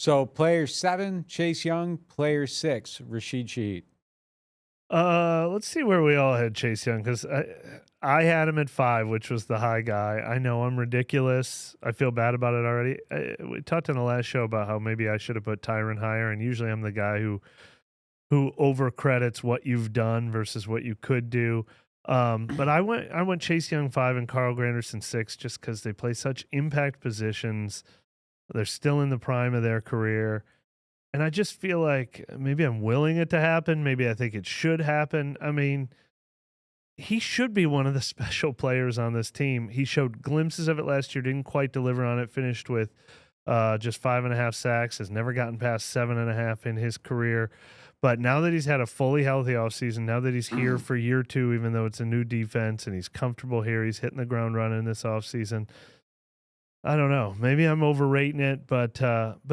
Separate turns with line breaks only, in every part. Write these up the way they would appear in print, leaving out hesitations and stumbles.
So player 7, Chase Young. Player 6, Rashid Shaheed.
Let's see where we all had Chase Young, because I had him at 5, which was the high guy. I know I'm ridiculous. I feel bad about it already. We talked in the last show about how maybe I should have put Tyron higher, and usually I'm the guy who overcredits what you've done versus what you could do. But I went Chase Young 5 and Carl Granderson 6, just because they play such impact positions. They're still in the prime of their career. And I just feel like maybe I'm willing it to happen. Maybe I think it should happen. I mean, he should be one of the special players on this team. He showed glimpses of it last year, didn't quite deliver on it, finished with just 5.5 sacks, has never gotten past 7.5 in his career. But now that he's had a fully healthy offseason, now that he's here for year 2, even though it's a new defense and he's comfortable here, he's hitting the ground running this offseason. I don't know. Maybe I'm overrating it, but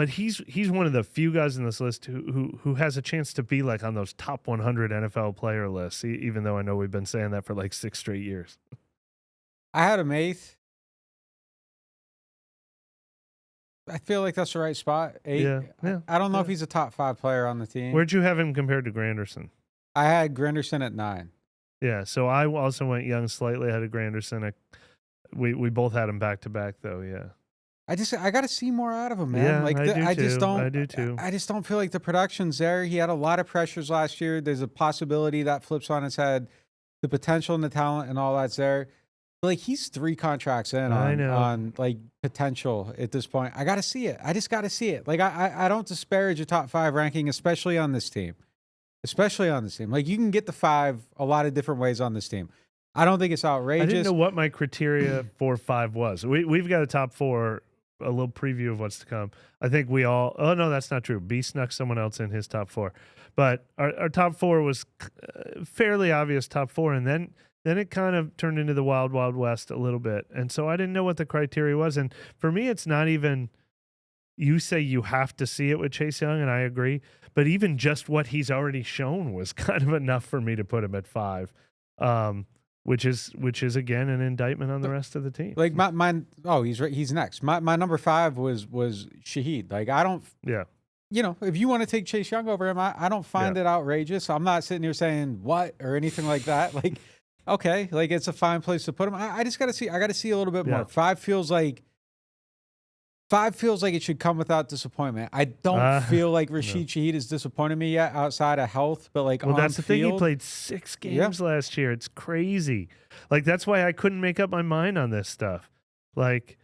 he's one of the few guys in this list who has a chance to be like on those top 100 NFL player lists, even though I know we've been saying that for like 6 straight years.
I had him 8th. I feel like that's the right spot. 8.
Yeah.
I don't know if he's a top 5 player on the team.
Where'd you have him compared to Granderson?
I had Granderson at 9.
Yeah, so I also went Young slightly ahead of Granderson. We both had him back to back though. Yeah.
I got to see more out of him, man.
Yeah,
like
I do
too. I just don't feel like the production's there. He had a lot of pressures last year. There's a possibility that flips on his head. The potential and the talent and all that's there. But like he's 3 contracts in on like potential at this point. I got to see it. I just got to see it. Like I don't disparage a top 5 ranking, especially on this team. Like you can get the 5 a lot of different ways on this team. I don't think it's outrageous.
I didn't know what my criteria for 5 was. We've got a top 4, a little preview of what's to come. I think we all. Oh no, that's not true. B snuck someone else in his top 4, but our top 4 was fairly obvious top 4, and then it kind of turned into the wild west a little bit, and so I didn't know what the criteria was. And for me, it's not even. You say you have to see it with Chase Young, and I agree. But even just what he's already shown was kind of enough for me to put him at 5. Which is again an indictment on the rest of the team.
Like he's next. My number 5 was Shaheed. Like I don't.
Yeah.
You know, if you want to take Chase Young over him, I don't find it outrageous. I'm not sitting here saying what or anything like that. Like, okay, like it's a fine place to put him. I just got to see. I got to see a little bit more. 5 feels like it should come without disappointment. I don't feel like Rashid Shaheed has disappointed me yet outside of health, but like
that's the thing. He played 6 games last year. It's crazy. Like that's why I couldn't make up my mind on this stuff. Like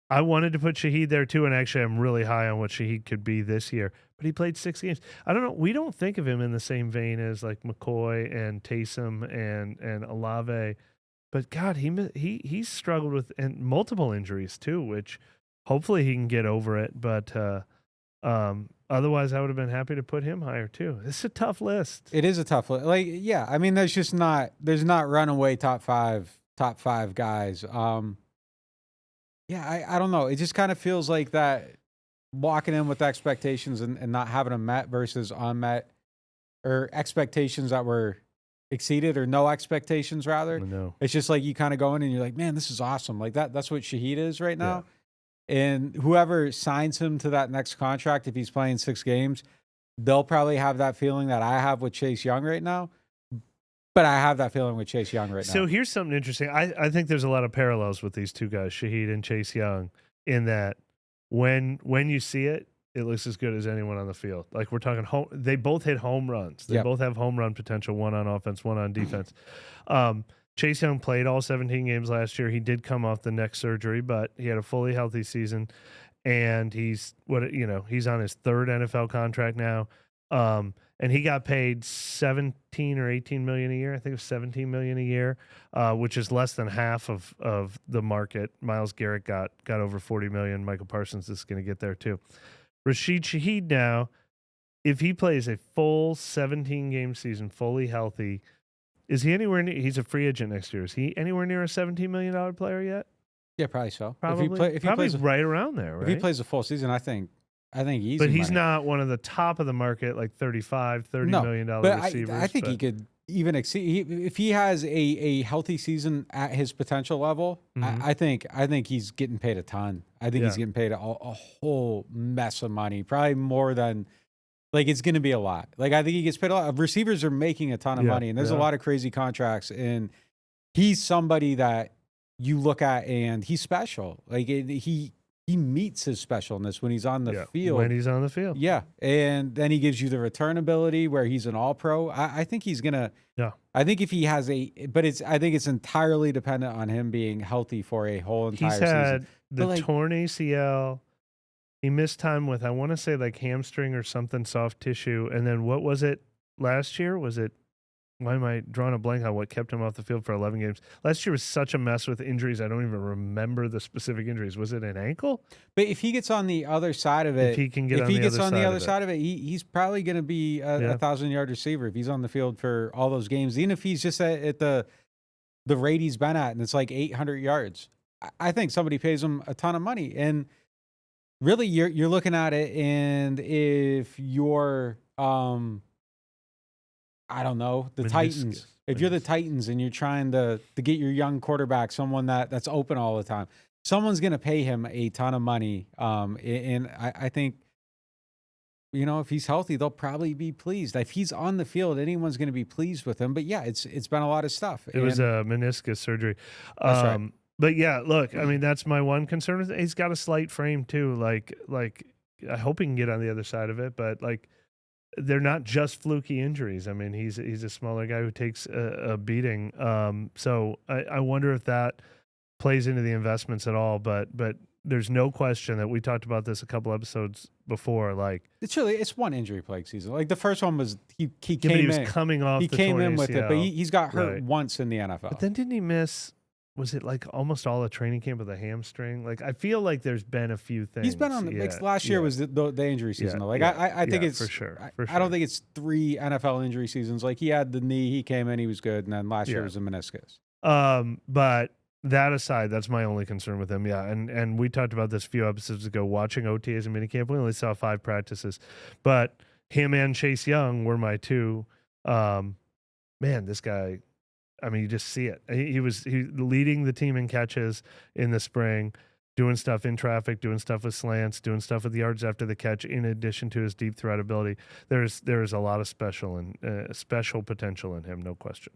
I wanted to put Shaheed there too, and actually I'm really high on what Shaheed could be this year. But he played 6 games. I don't know. We don't think of him in the same vein as like McCoy and Taysom and Olave, but God, he's struggled with multiple injuries too, which. Hopefully he can get over it, but otherwise I would have been happy to put him higher too. It's a tough list.
It is a tough list. Like, yeah, I mean, there's not runaway top five guys. I don't know. It just kind of feels like that walking in with expectations and not having them met versus unmet, or expectations that were exceeded or no expectations rather.
No.
It's just like you kind of go in and you're like, man, this is awesome. Like that's what Shaheed is right now. Yeah. And whoever signs him to that next contract, if he's playing 6 games, they'll probably have that feeling that I have with Chase Young right now. But I have that feeling with Chase Young right now.
So here's something interesting. I think there's a lot of parallels with these 2 guys, Shaheed and Chase Young, in that when you see it, it looks as good as anyone on the field. Like we're talking they both hit home runs. They both have home run potential, one on offense, one on defense. Chase Young played all 17 games last year. He did come off the neck surgery, but he had a fully healthy season, and he's on his 3rd NFL contract now. And he got paid 17 or 18 million a year. I think it was 17 million a year, which is less than half of the market. Myles Garrett got over 40 million. Michael Parsons is going to get there too. Rashid Shaheed now, if he plays a full 17 game season, fully healthy. Is he anywhere near? He's a free agent next year. Is he anywhere near a $17 million player yet?
Yeah, probably so.
Probably, if he plays right around there, right?
If he plays a full season, I think easy.
But he's
money.
Not one of the top of the market, like $30 million
but
receivers.
I think he could even exceed. If he has a healthy season at his potential level, I think he's getting paid a ton. I think he's getting paid a whole mess of money, probably more than. Like, it's going to be a lot. Like, I think he gets paid a lot. Receivers are making a ton of money, and there's a lot of crazy contracts. And he's somebody that you look at, and he's special. Like, he meets his specialness when he's on the field.
When he's on the field.
Yeah. And then he gives you the return ability where he's an all-pro. I think he's going to –
yeah.
I think if he has I think it's entirely dependent on him being healthy for a whole entire season.
He's had the torn ACL – he missed time with, I want to say, like hamstring or something, soft tissue. And then what was it last year? Was it, why am I drawing a blank on what kept him off the field for 11 games? Last year was such a mess with injuries. I don't even remember the specific injuries. Was it an ankle?
But if he gets on the other side of it,
if he can get on the other
side of it, he's probably going to be a 1,000-yard receiver if he's on the field for all those games. Even if he's just at the rate he's been at, and it's like 800 yards. I think somebody pays him a ton of money. And really, you're looking at it, and if you're, I don't know, the Titans. If you're the Titans and you're trying to get your young quarterback, someone that's open all the time, someone's going to pay him a ton of money. And I think, if he's healthy, they'll probably be pleased. If he's on the field, anyone's going to be pleased with him. But yeah, it's been a lot of stuff.
It was a meniscus surgery.
That's right.
But yeah, look, I mean, that's my one concern with it. He's got a slight frame too. Like I hope he can get on the other side of it, but like they're not just fluky injuries. I mean, he's a smaller guy who takes a beating. So I wonder if that plays into the investments at all. But there's no question that we talked about this a couple episodes before. Like
it's one injury plague season. Like the first one was he came
in. He was
in.
coming off.
He came in with
ACL.
it, but he's got hurt once in the NFL.
But then didn't he miss? Was it like almost all a training camp with a hamstring? Like I feel like there's been a few things.
He's been on the last year was the injury season. Like I think it's
for sure.
I don't think it's 3 NFL injury seasons. Like he had the knee, he came in, he was good, and then last year was the meniscus.
But that aside, that's my only concern with him. Yeah, and we talked about this a few episodes ago. Watching OTAs and minicamp, we only saw 5 practices, but him and Chase Young were my two. Man, this guy. I mean, you just see it. He was leading the team in catches in the spring, doing stuff in traffic, doing stuff with slants, doing stuff with the yards after the catch. In addition to his deep threat ability, there is a lot of special potential in him, no question.